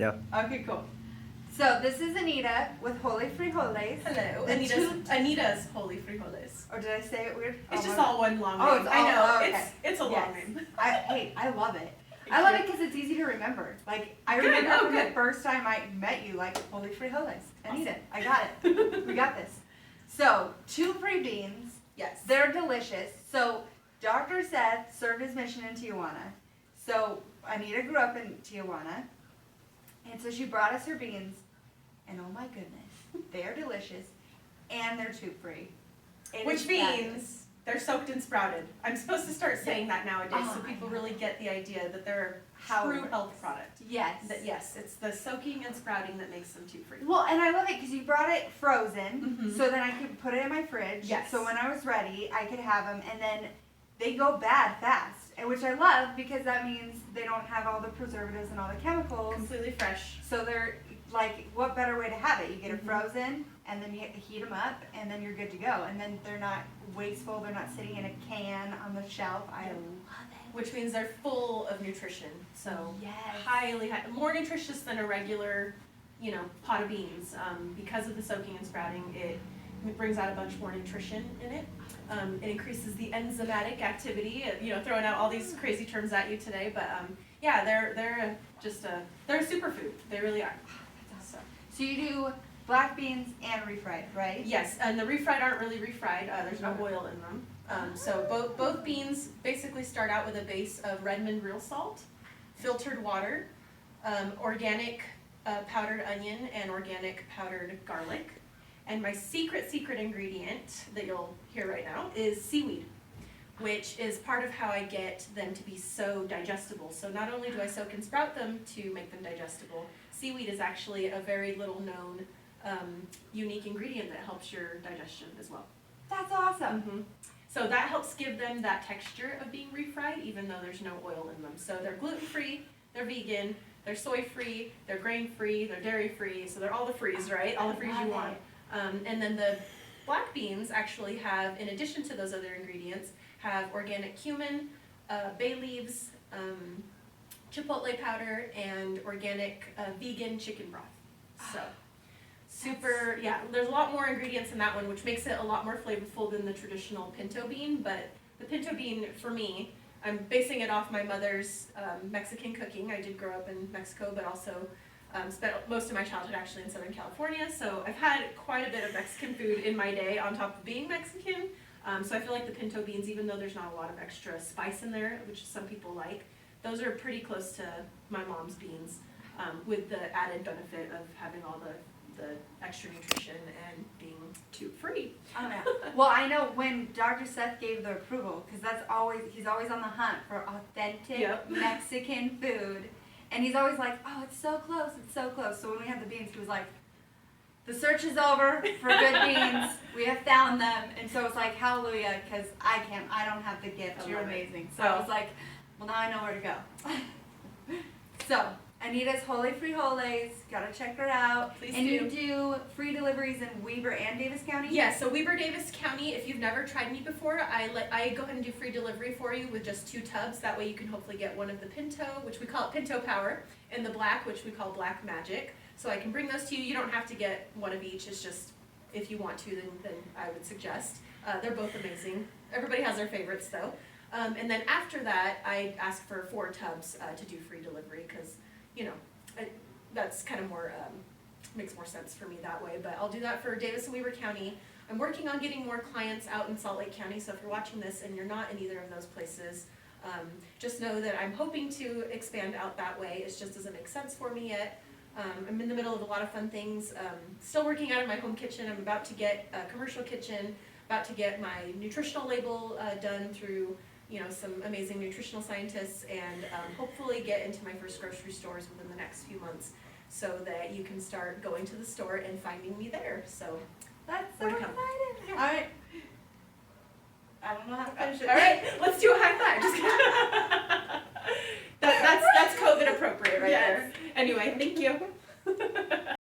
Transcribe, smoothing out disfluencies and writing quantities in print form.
Anita. Okay, cool. So this is Anita with Holy Frijoles. Hello, Anita's Holy Frijoles. Or did I say it weird? It's just all one long name. Oh, it's all, I know, okay. it's a long name. I love it. I love it because it's easy to remember. Like, I remember from the first time I met you, like, Holy Frijoles. Anita, I got it. We got this. So, 2 free beans. Yes. They're delicious. So, Dr. Seth served his mission in Tijuana. So, Anita grew up in Tijuana. And so she brought us her beans. And oh my goodness, they are delicious. And they're tube free. Which means they're soaked and sprouted. I'm supposed to start saying that nowadays so people really get the idea that they're a true health product. Yes. That yes, it's the soaking and sprouting that makes them tube free. Well, and I love it because you brought it frozen, so then I could put it in my fridge. Yes. So when I was ready, I could have them, and then they go bad fast, and which I love because that means they don't have all the preservatives and all the chemicals. Completely fresh. So they're like, what better way to have it? You get it frozen, and then you heat them up, and then you're good to go. And then they're not wasteful. They're not sitting in a can on the shelf. I love it. Which means they're full of nutrition. So yes. More nutritious than a regular, pot of beans. Because of the soaking and sprouting, it brings out a bunch more nutrition in it. It increases the enzymatic activity. Throwing out all these crazy terms at you today, but they're they're a superfood. They really are. So you do black beans and refried, right? Yes, and the refried aren't really refried. There's no oil in them. So both beans basically start out with a base of Redmond real salt, filtered water, organic powdered onion, and organic powdered garlic. And my secret ingredient that you'll hear right now is seaweed, which is part of how I get them to be so digestible. So not only do I soak and sprout them to make them digestible, seaweed is actually a very little known unique ingredient that helps your digestion as well. That's awesome. So that helps give them that texture of being refried, even though there's no oil in them. So they're gluten-free, they're vegan, they're soy-free, they're grain-free, they're dairy-free, so they're all the frees, right? All the frees you want. And then the black beans actually have, in addition to those other ingredients, have organic cumin, bay leaves, chipotle powder, and organic vegan chicken broth. So there's a lot more ingredients in that one, which makes it a lot more flavorful than the traditional pinto bean. But the pinto bean, for me, I'm basing it off my mother's Mexican cooking. I did grow up in Mexico, but also spent most of my childhood actually in Southern California. So I've had quite a bit of Mexican food in my day on top of being Mexican. So I feel like the pinto beans, even though there's not a lot of extra spice in there, which some people like, those are pretty close to my mom's beans, with the added benefit of having all the extra nutrition and being tube-free. Oh, yeah. Well, I know when Dr. Seth gave the approval, because he's always on the hunt for authentic Mexican food, and he's always like, oh, it's so close, it's so close. So when we had the beans, he was like, the search is over for good beans. We have found them. And so it's like, hallelujah, because I don't have the gift. You're amazing. So I was like, well, now I know where to go. So, Anita's Holy Frijoles, gotta check her out. Please and do. You do free deliveries in Weber and Davis County? Yeah, so Weber, Davis County, if you've never tried me before, I go ahead and do free delivery for you with just 2 tubs. That way you can hopefully get one of the Pinto, which we call it Pinto Power, and the black, which we call Black Magic. So I can bring those to you. You don't have to get one of each. It's just, if you want to, then I would suggest. They're both amazing. Everybody has their favorites, though. And then after that, I ask for 4 tubs to do free delivery because, that's kind of more, makes more sense for me that way. But I'll do that for Davis and Weber County. I'm working on getting more clients out in Salt Lake County, so if you're watching this and you're not in either of those places, just know that I'm hoping to expand out that way. It just doesn't make sense for me yet. I'm in the middle of a lot of fun things. Still working out of my home kitchen. I'm about to get a commercial kitchen, about to get my nutritional label done through some amazing nutritional scientists, and hopefully get into my first grocery stores within the next few months so that you can start going to the store and finding me there. So that's so exciting.